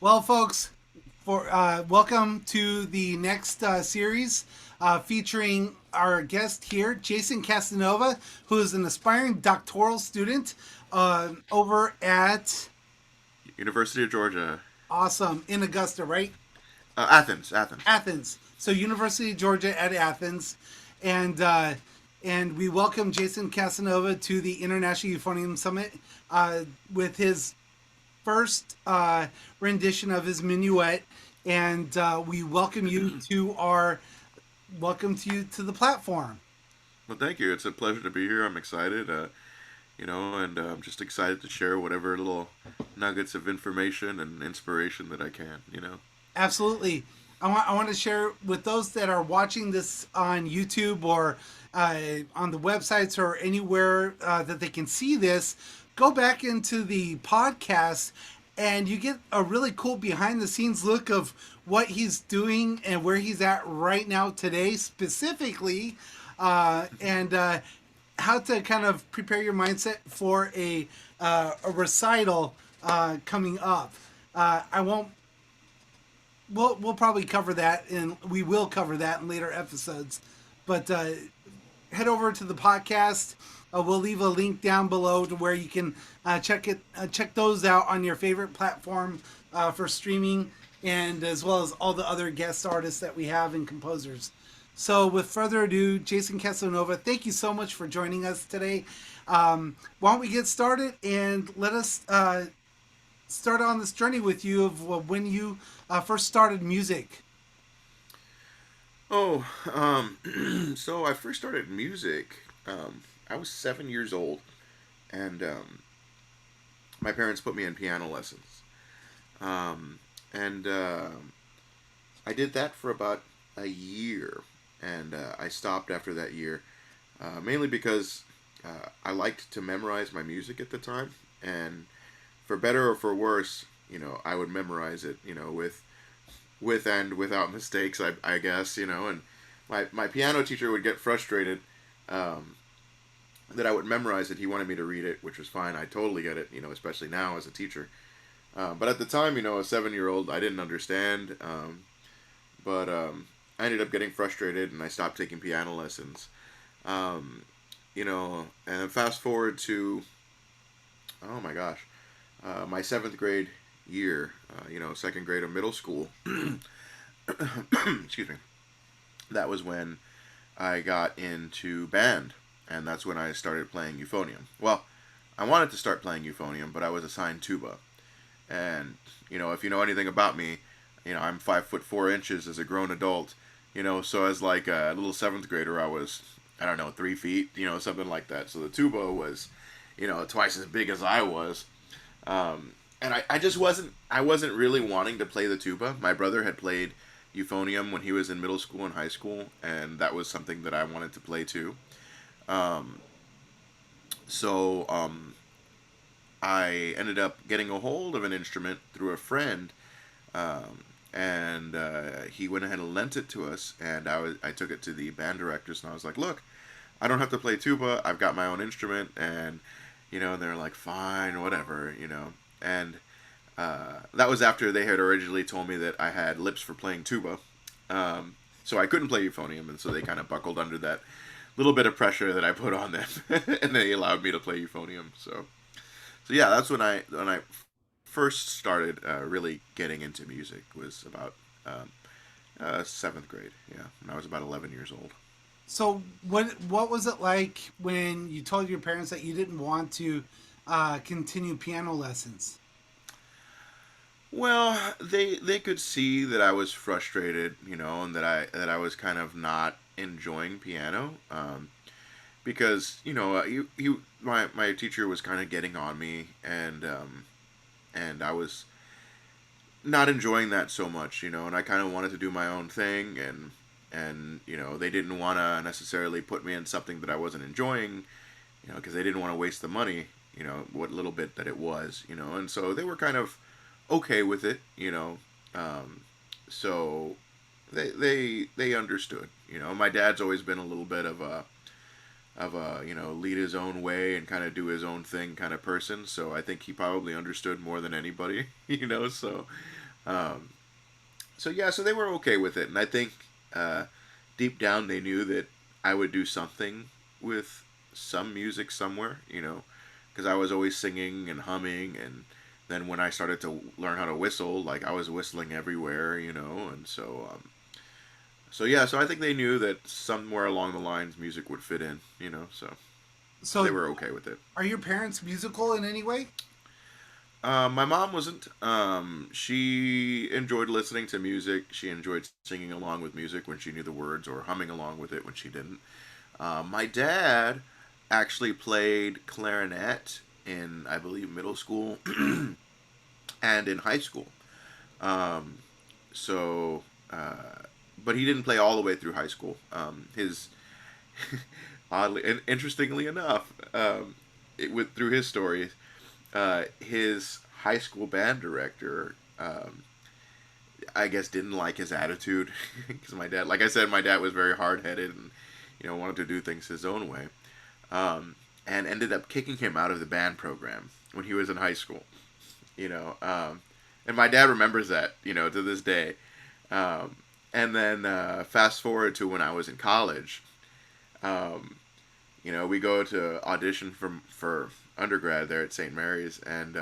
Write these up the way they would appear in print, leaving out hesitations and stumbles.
Well, folks, for welcome to the next series featuring our guest here, Jason Casanova, who is an aspiring doctoral student over at University of Georgia. Awesome in Augusta, right? Athens. Athens. So University of Georgia at Athens, and uh, and we welcome Jason Casanova to the International Euphonium Summit with his first rendition of his minuet, and we welcome to you to the platform. Well, thank you. It's a pleasure to be here. I'm excited, and I'm just excited to share whatever little nuggets of information and inspiration that I can. Absolutely. I want to share with those that are watching this on YouTube or on the websites or anywhere that they can see this. Go back into the podcast and you get a really cool behind the scenes look of what he's doing and where he's at right now today, specifically, and how to kind of prepare your mindset for a recital coming up. I won't we'll probably cover that, and we will cover that in later episodes. But head over to the podcast. We'll leave a link down below to where you can check those out on your favorite platform for streaming, and as well as all the other guest artists that we have and composers. So, with further ado, Jason Casanova, thank you so much for joining us today. Why don't we get started and let us start on this journey with you of when you first started music. Oh, so I first started music. I was 7 years old, and my parents put me in piano lessons. And I did that for about a year, and I stopped after that year, mainly because I liked to memorize my music at the time, and for better or for worse, I would memorize it, with and without mistakes, I guess, and my piano teacher would get frustrated that I would memorize it. He wanted me to read it, which was fine. I totally get it, especially now as a teacher. But at the time, a 7 year old, I didn't understand. But I ended up getting frustrated and I stopped taking piano lessons. And fast forward to, oh my gosh, my seventh grade year, second grade of middle school. Excuse me. That was when I got into band, and that's when I started playing euphonium. Well, I wanted to start playing euphonium, but I was assigned tuba. And if you know anything about me, I'm 5'4" as a grown adult. So as like a little seventh grader, I was, I don't know, 3 feet, something like that. So the tuba was, twice as big as I was. And I just wasn't really wanting to play the tuba. My brother had played euphonium when he was in middle school and high school, and that was something that I wanted to play too. Um, so I ended up getting a hold of an instrument through a friend, and he went ahead and lent it to us, and I took it to the band directors, and I was like, look, I don't have to play tuba. I've got my own instrument, and they're like, fine, whatever. And that was after they had originally told me that I had lips for playing tuba. So I couldn't play euphonium, and so they kind of buckled under that little bit of pressure that I put on them, and they allowed me to play euphonium. So yeah, that's when I first started really getting into music. Was about seventh grade. Yeah, when I was about 11 years old. So, what was it like when you told your parents that you didn't want to continue piano lessons? Well, they could see that I was frustrated, and that I was kind of not enjoying piano, because my teacher was kind of getting on me, and I was not enjoying that so much, and I kind of wanted to do my own thing, and they didn't want to necessarily put me in something that I wasn't enjoying, because they didn't want to waste the money, what little bit that it was, and so they were kind of okay with it, so they understood. My dad's always been a little bit of a lead his own way and kind of do his own thing kind of person. So I think he probably understood more than anybody. So Um, so yeah, so they were okay with it, and I think deep down they knew that I would do something with some music somewhere, because I was always singing and humming, and then when I started to learn how to whistle, like I was whistling everywhere, and so yeah, so I think they knew that somewhere along the lines music would fit in, so they So, were okay with it. are your parents musical in any way? My mom wasn't. She enjoyed listening to music. She enjoyed singing along with music when she knew the words, or humming along with it when she didn't. My dad actually played clarinet in, I believe, middle school and in high school. Um, so, but he didn't play all the way through high school. His oddly and interestingly enough, through his stories, his high school band director, I guess, didn't like his attitude because my dad, like I said, my dad was very hard headed and wanted to do things his own way, and ended up kicking him out of the band program when he was in high school. You know, and my dad remembers that to this day. And then fast forward to when I was in college. Um, we go to audition for undergrad there at St. Mary's, and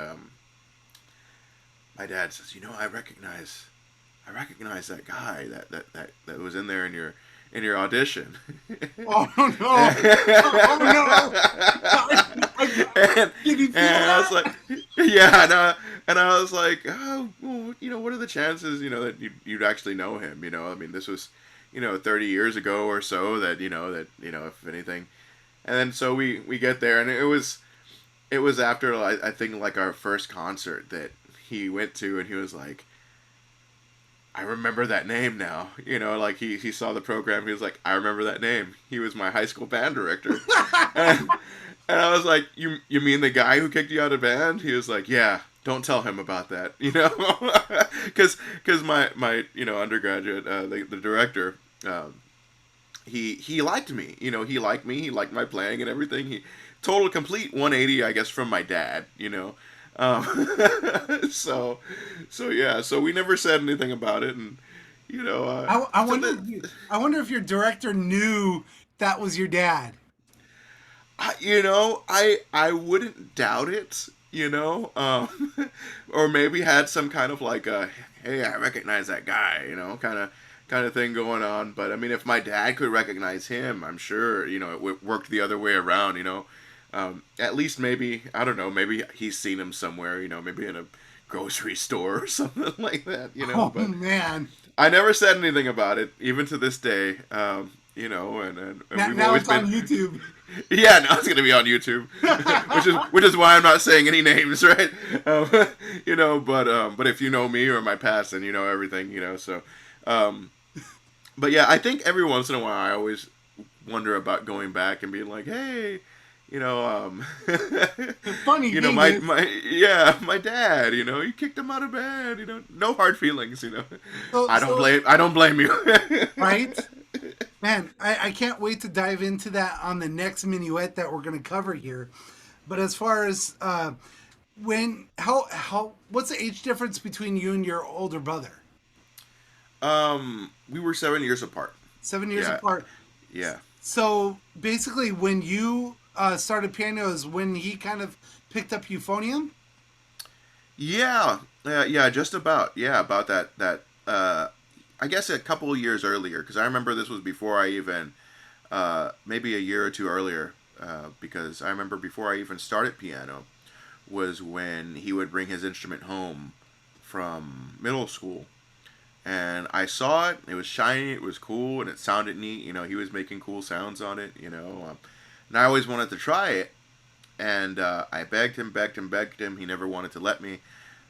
my dad says, I recognize that guy that was in there in your audition. Oh no! Oh no! and, Did you feel and I was that? like, yeah, and I was like, oh, well, what are the chances, that you'd actually know him? I mean, this was, 30 years ago or so if anything. And then so we get there, and it was after, I think, like our first concert that he went to, and he was like, I remember that name now. Like he saw the program. He was like, I remember that name. He was my high school band director. and, and I was like, you mean the guy who kicked you out of band? He was like, yeah. Don't tell him about that. Because my undergraduate, the director, he liked me. He liked me. He liked my playing and everything. He total complete 180, I guess, from my dad. Um, so yeah. So we never said anything about it, and I so wonder. that I wonder if your director knew that was your dad. I wouldn't doubt it. Or maybe had some kind of like a, hey, I recognize that guy. Kind of thing going on. But I mean, if my dad could recognize him, I'm sure it worked the other way around. At least maybe, I don't know, maybe he's seen him somewhere. Maybe in a grocery store or something like that. Oh But man! I never said anything about it, even to this day. And we've Now always it's on been. YouTube. Yeah, now it's gonna be on YouTube, which is why I'm not saying any names, right? But if you know me or my past, then you know everything, So, um, but yeah, I think every once in a while I always wonder about going back and being like, hey, you know, um, The funny thing my is, my dad, you kicked him out of bed, no hard feelings. so, so I don't blame you. right, man. I can't wait to dive into that on the next minuet that we're going to cover here. But as far as what's the age difference between you and your older brother? We were 7 years apart. 7 years Yeah, apart. yeah. So basically, when you started piano, is when he kind of picked up euphonium. Yeah, just about. Yeah, about that. I guess a couple of years earlier, because I remember this was before I even, maybe a year or two earlier, because I remember before I even started piano, was when he would bring his instrument home from middle school, and I saw it. It was shiny, it was cool, and it sounded neat. He was making cool sounds on it. And I always wanted to try it, and I begged him, begged him, begged him. He never wanted to let me.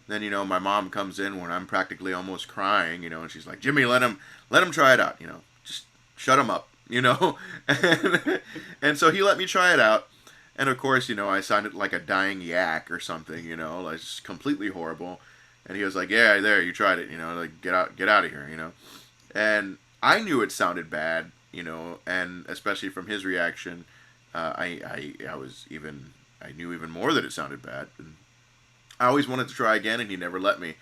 Then my mom comes in when I'm practically almost crying, and she's like, Jimmy, let him try it out, just shut him up, and so he let me try it out, and of course, I sounded like a dying yak or something, like just completely horrible, and he was like, yeah, there, you tried it, like get out of here, and I knew it sounded bad, and especially from his reaction, I knew even more that it sounded bad. And I always wanted to try again, and he never let me.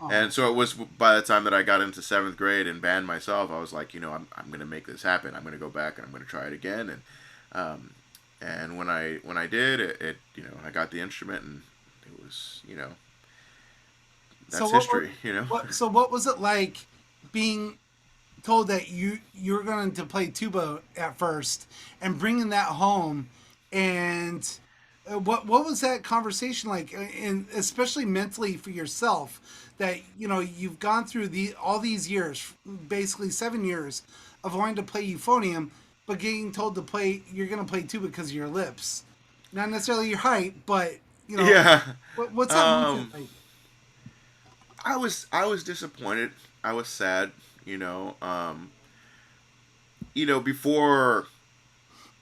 Oh, And so it was by the time that I got into seventh grade and band myself, I was like, I'm gonna make this happen. I'm gonna go back and I'm gonna try it again. Um, and when I did it, I got the instrument and it was, so that's what was history. what was it like being told that you're going to play tuba at first and bringing that home, and what was that conversation like, and especially mentally for yourself, that you've gone through the all these years, basically 7 years of wanting to play euphonium, but getting told to play you're going to play tuba because of your lips, not necessarily your height, but Yeah. what's that mindset Um, like? I was disappointed. I was sad. Before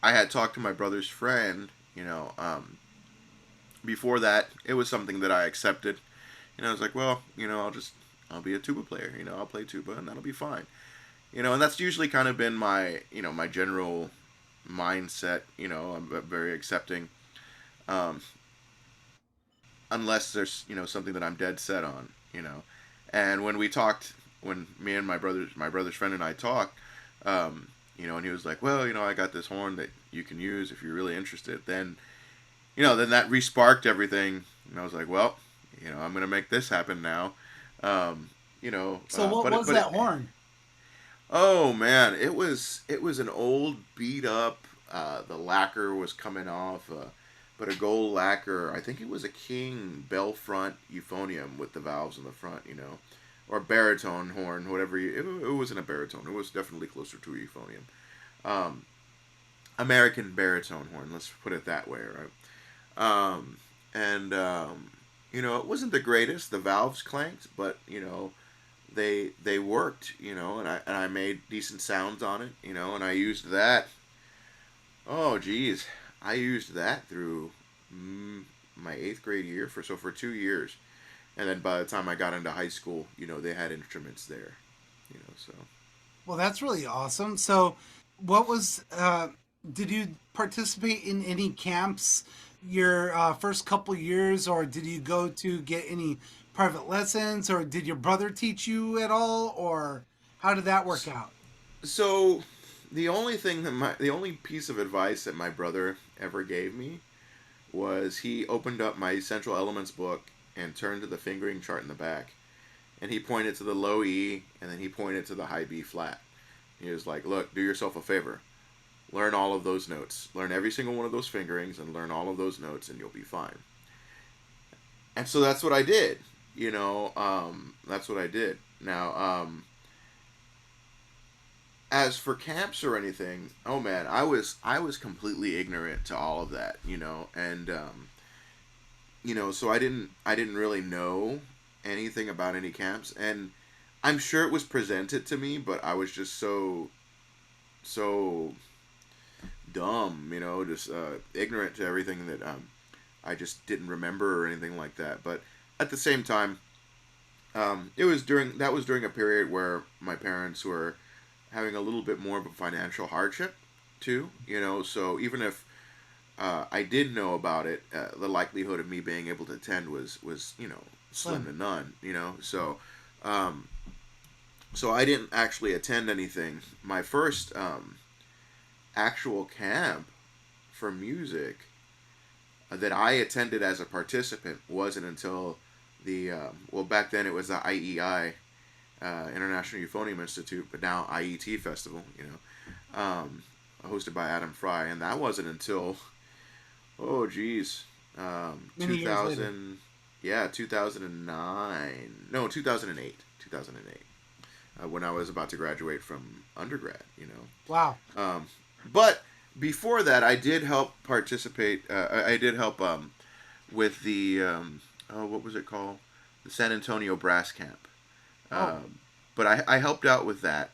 I had talked to my brother's friend. Before that, it was something that I accepted. I was like, well, I'll be a tuba player. I'll play tuba and that'll be fine. And that's usually kind of been my general mindset. I'm very accepting, um, unless there's something that I'm dead set on. And when me and my brother's friend and I talked, um, and he was like, well, I got this horn that you can use if you're really interested. Then that re-sparked everything, and I was like, well, I'm gonna make this happen now. Um, So what but was that horn? oh man, it was an old beat up. The lacquer was coming off, but a gold lacquer. I think it was a King bell front euphonium with the valves in the front, or baritone horn, whatever. It wasn't a baritone. It was definitely closer to a euphonium. Um, American baritone horn. Let's put it that way, right? And it wasn't the greatest. The valves clanked, but they worked, and I made decent sounds on it, and I used that. Oh, geez, I used that through my eighth grade year for 2 years, and then by the time I got into high school, they had instruments there, so. Well, that's really awesome. So, what was? Did you participate in any camps your first couple years, or did you go to get any private lessons, or did your brother teach you at all, or how did that work out? So, the only piece of advice that my brother ever gave me was he opened up my Essential Elements book and turned to the fingering chart in the back, and he pointed to the low E, and then he pointed to the high B flat. He was like, "Look, do yourself a favor. Learn all of those notes. Learn every single one of those fingerings, and learn all of those notes, and you'll be fine." And so that's what I did. That's what I did. Now, as for camps or anything, oh man, I was completely ignorant to all of that. And so I didn't really know anything about any camps, and I'm sure it was presented to me, but I was just so dumb, just ignorant to everything that I just didn't remember or anything like that. But at the same time, that was during a period where my parents were having a little bit more of a financial hardship too. So even if I did know about it, the likelihood of me being able to attend was slim Slim. to none. Um, so I didn't actually attend anything. My first actual camp for music that I attended as a participant wasn't until back then it was the IEI, International Euphonium Institute, but now IET Festival, hosted by Adam Fry, and that wasn't until, oh geez, Many years later. 2000, yeah, 2009, no, 2008, when I was about to graduate from undergrad, Wow. But before that, I did help participate. I did help with the what was it called? The San Antonio Brass Camp. Oh, But I helped out with that.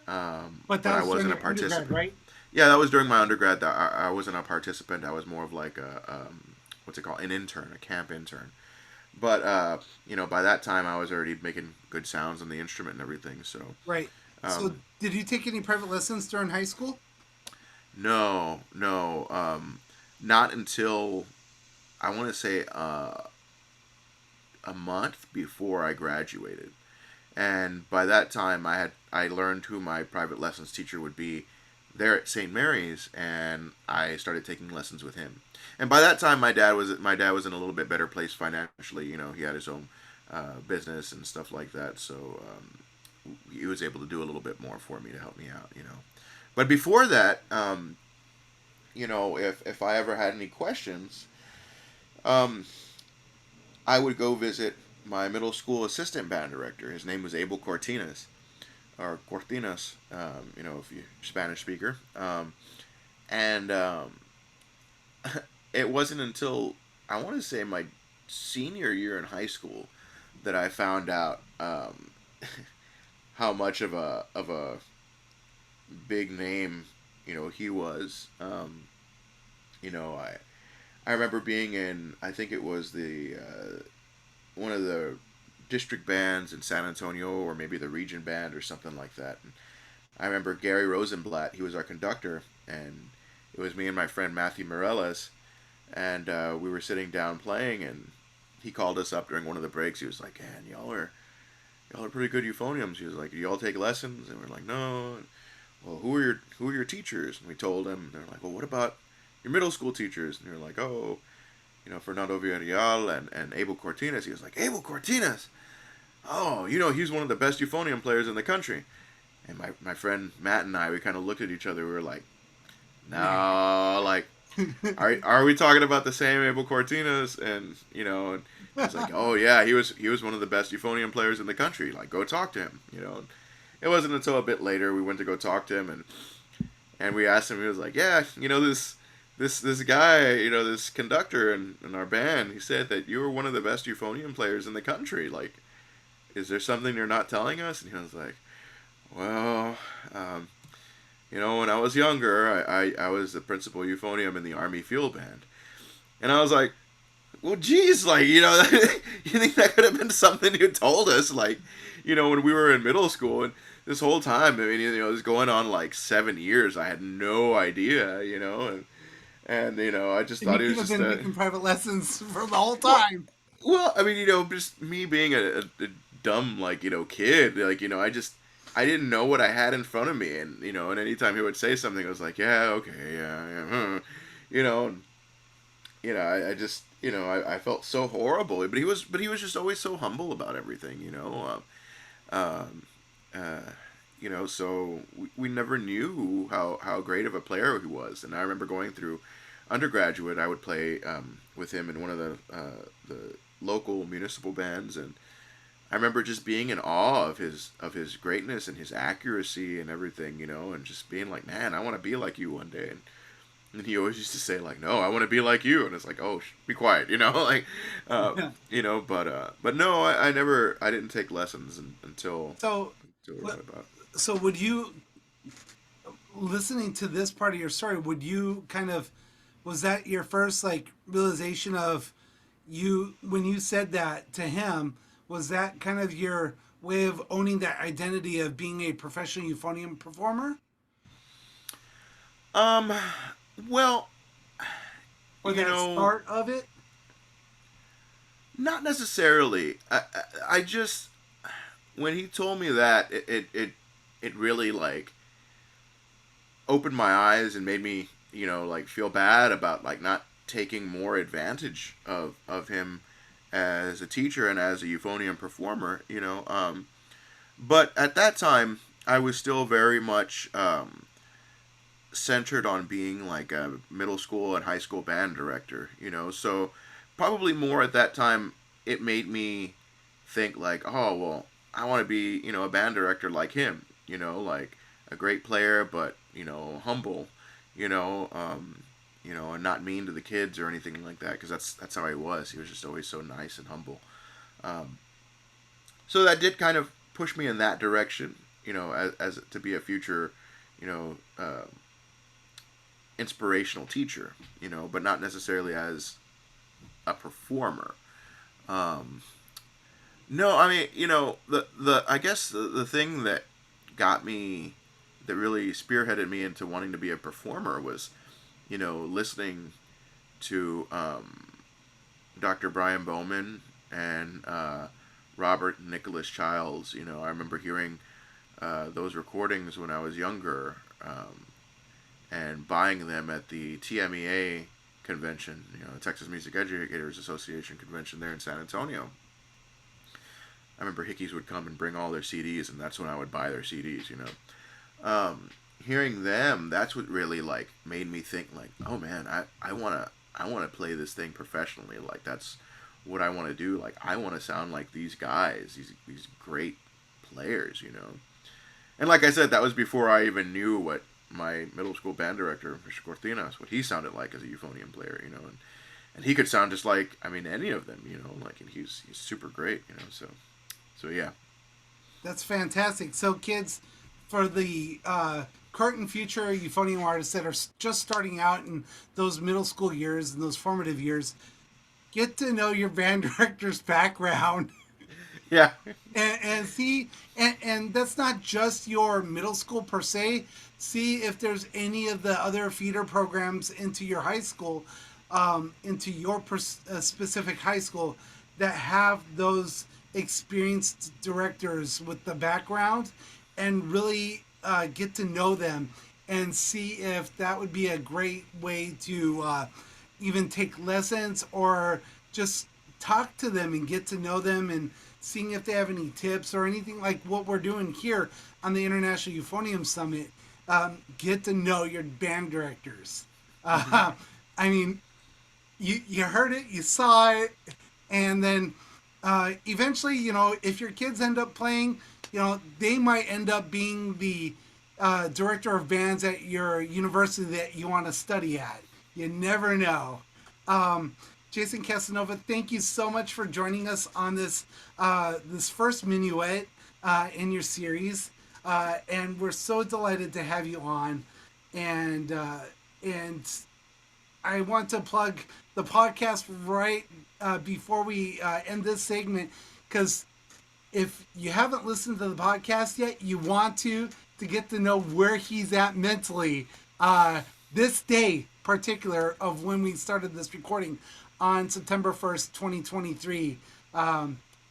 but But that I was during wasn't a your undergrad, participant. right? Yeah, that was during my undergrad. That I wasn't a participant. I was more of like a what's it called? An intern, a camp intern. But by that time, I was already making good sounds on the instrument and everything. So Right. So, um, did you take any private lessons during high school? no, no, not until I want to say a month before I graduated. And by that time, I learned who my private lessons teacher would be there at St. Mary's, and I started taking lessons with him. And by that time, my dad was in a little bit better place financially. You know, he had his own business and stuff like that, so he was able to do a little bit more for me to help me out. You know, but before that, you know, if I ever had any questions, um, I would go visit my middle school assistant band director. His name was Abel Cortinas, or Cortinas, you know, if you're Spanish speaker. And It wasn't until I want to say my senior year in high school that I found out how much of a big name, you know, he was. You know, I remember being in, I think it was the one of the district bands in San Antonio, or maybe the region band or something like that. And I remember Gary Rosenblatt, he was our conductor, and it was me and my friend Matthew Morellis, and we were sitting down playing, and he called us up during one of the breaks. He was like, "Man, y'all are pretty good euphoniums." He was like, "Do y'all take lessons?" And we're like, "No." Well, who are your teachers? And we told him. They're like, "Well, what about your middle school teachers?" And they're like, "Oh, you know, Fernando Villarreal and Abel Cortinas." He was like, "Abel Cortinas? Oh, you know, he's one of the best euphonium players in the country." And my friend Matt and I, we kind of looked at each other. We were like, "No, like, are we talking about the same Abel Cortinas?" And you know, and he's like, "Oh yeah, he was one of the best euphonium players in the country. Like, go talk to him." You know, it wasn't until a bit later we went to go talk to him, and we asked him. He was like, "Yeah, you know, this guy, you know, this conductor in our band, he said that you were one of the best euphonium players in the country. Like, is there something you're not telling us?" And he was like, "Well, you know, when I was younger, I was the principal euphonium in the Army Field Band." And I was like, "Well, geez, like, you know, you think that could have been something you told us, like, you know, when we were in middle school?" And this whole time, I mean, you know, it's going on like 7 years. I had no idea, you know, and you know, I just And you thought it could was have just been a making private lessons for the whole well, time. well, I mean, you know, just me being a dumb, like, you know, kid, like, you know, I didn't know what I had in front of me, and you know, and anytime he would say something, I was like, "Yeah, okay, yeah, yeah," you know, you know, I just, you know, I felt so horrible, but he was just always so humble about everything, you know, um, uh, you know, so we never knew how great of a player he was, and I remember going through undergraduate, I would play with him in one of the local municipal bands, and I remember just being in awe of his greatness and his accuracy and everything, you know, and just being like, "Man, I want to be like you one day." And he always used to say like, "No, I want to be like you," and it's like, "Oh, be quiet," you know, like, Yeah. you know, but no, I never, I didn't take lessons So, until what- about. so would you, listening to this part of your story, would you kind of, was that your first like realization of you when you said that to him? Was that kind of your way of owning that identity of being a professional euphonium performer, Um, well, or you that know, start of it? not necessarily. I just, when he told me that, it really like opened my eyes and made me, you know, like feel bad about like not taking more advantage of him as a teacher and as a euphonium performer, you know. But at that time, I was still very much centered on being like a middle school and high school band director, you know. So probably more at that time, it made me think like, oh well, I want to be, you know, a band director like him, you know, like a great player, but you know, humble, you know, you know, and not mean to the kids or anything like that, because that's how he was. He was just always so nice and humble. Um, so that did kind of push me in that direction, you know, as to be a future, you know, inspirational teacher, you know, but not necessarily as a performer. Um, no, I mean, you know, the I guess the thing that got me, that really spearheaded me into wanting to be a performer was, you know, listening to Dr. Brian Bowman and Robert and Nicholas Childs. I remember hearing those recordings when I was younger, and buying them at the TMEA convention, Texas Music Educators Association convention there in San Antonio. I remember hickeys would come and bring all their CDs, and that's when I would buy their CDs. Hearing them, that's what really like made me think like, oh man, I wanna play this thing professionally. Like that's what I want to do. Like I want to sound like these guys, these great players. And like I said, that was before I even knew what my middle school band director, Mr. Cortinas, what he sounded like as a euphonium player. And he could sound just like, I mean, any of them. Like, and he's super great. So yeah. That's fantastic. So, kids, for the current and future euphonium artists that are just starting out in those middle school years and those formative years, get to know your band director's background. Yeah. And see, and that's not just your middle school per se. See if there's any of the other feeder programs into your high school, into your specific high school that have those experienced directors with the background, and really get to know them and see if that would be a great way to even take lessons or just talk to them and get to know them and seeing if they have any tips or anything like what we're doing here on the International Euphonium Summit. Get to know your band directors. Hmm. I mean, you heard it, you saw it, and then eventually, if your kids end up playing, they might end up being the director of bands at your university that you want to study at. You never know. Um, Jason Casanova, thank you so much for joining us on this first minuet in your series, and we're so delighted to have you on. And I want to plug the podcast right before we end this segment, because if you haven't listened to the podcast yet, you want to get to know where he's at mentally. This day, particular of when we started this recording on September 1st, 2023.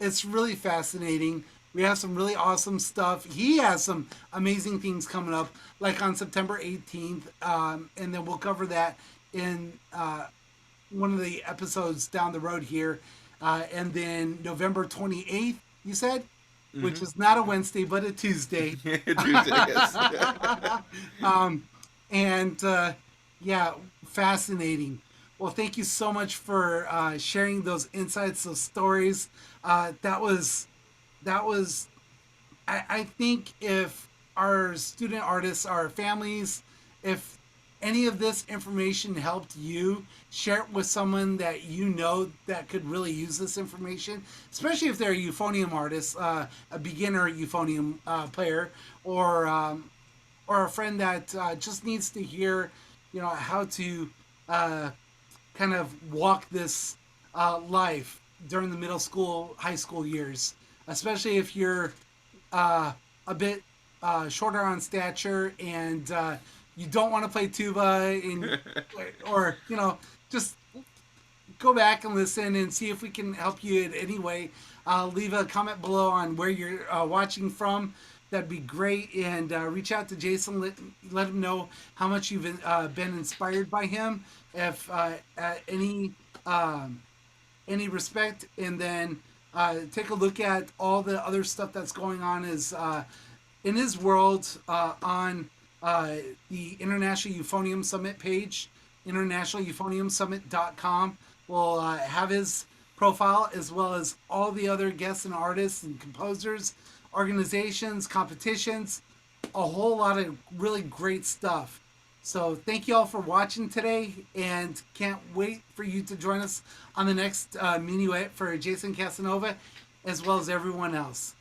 It's really fascinating. We have some really awesome stuff. He has some amazing things coming up, like on September 18th, and then we'll cover that in one of the episodes down the road here. And then November 28th, you said, which Hmm. is not a Wednesday but a Tuesday. Tuesday, yes. And yeah, fascinating. Well, thank you so much for sharing those insights, those stories. That was I think if our student artists, our families, if any of this information helped you, share it with someone that you know that could really use this information, especially if they're a euphonium artist, a beginner euphonium player, or a friend that just needs to hear, how to uh, kind of walk this life during the middle school, high school years, especially if you're a bit shorter on stature and you don't want to play tuba or just go back and listen and see if we can help you in any way. Leave a comment below on where you're watching from. That'd be great. And reach out to Jason. Let him know how much you've been inspired by him, if at any respect. And then take a look at all the other stuff that's going on in his world on the International Euphonium Summit page, internationaleuphoniumsummit.com. We'll have his profile as well as all the other guests and artists and composers, organizations, competitions, a whole lot of really great stuff. So thank you all for watching today, and can't wait for you to join us on the next minuet for Jason Casanova, as well as everyone else.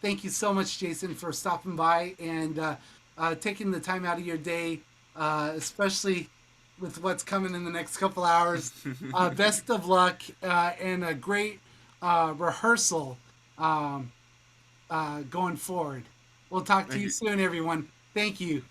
Thank you so much, Jason, for stopping by and taking the time out of your day, especially with what's coming in the next couple hours. Best of luck and a great rehearsal going forward. We'll talk to Thank you you. soon, everyone. Thank you.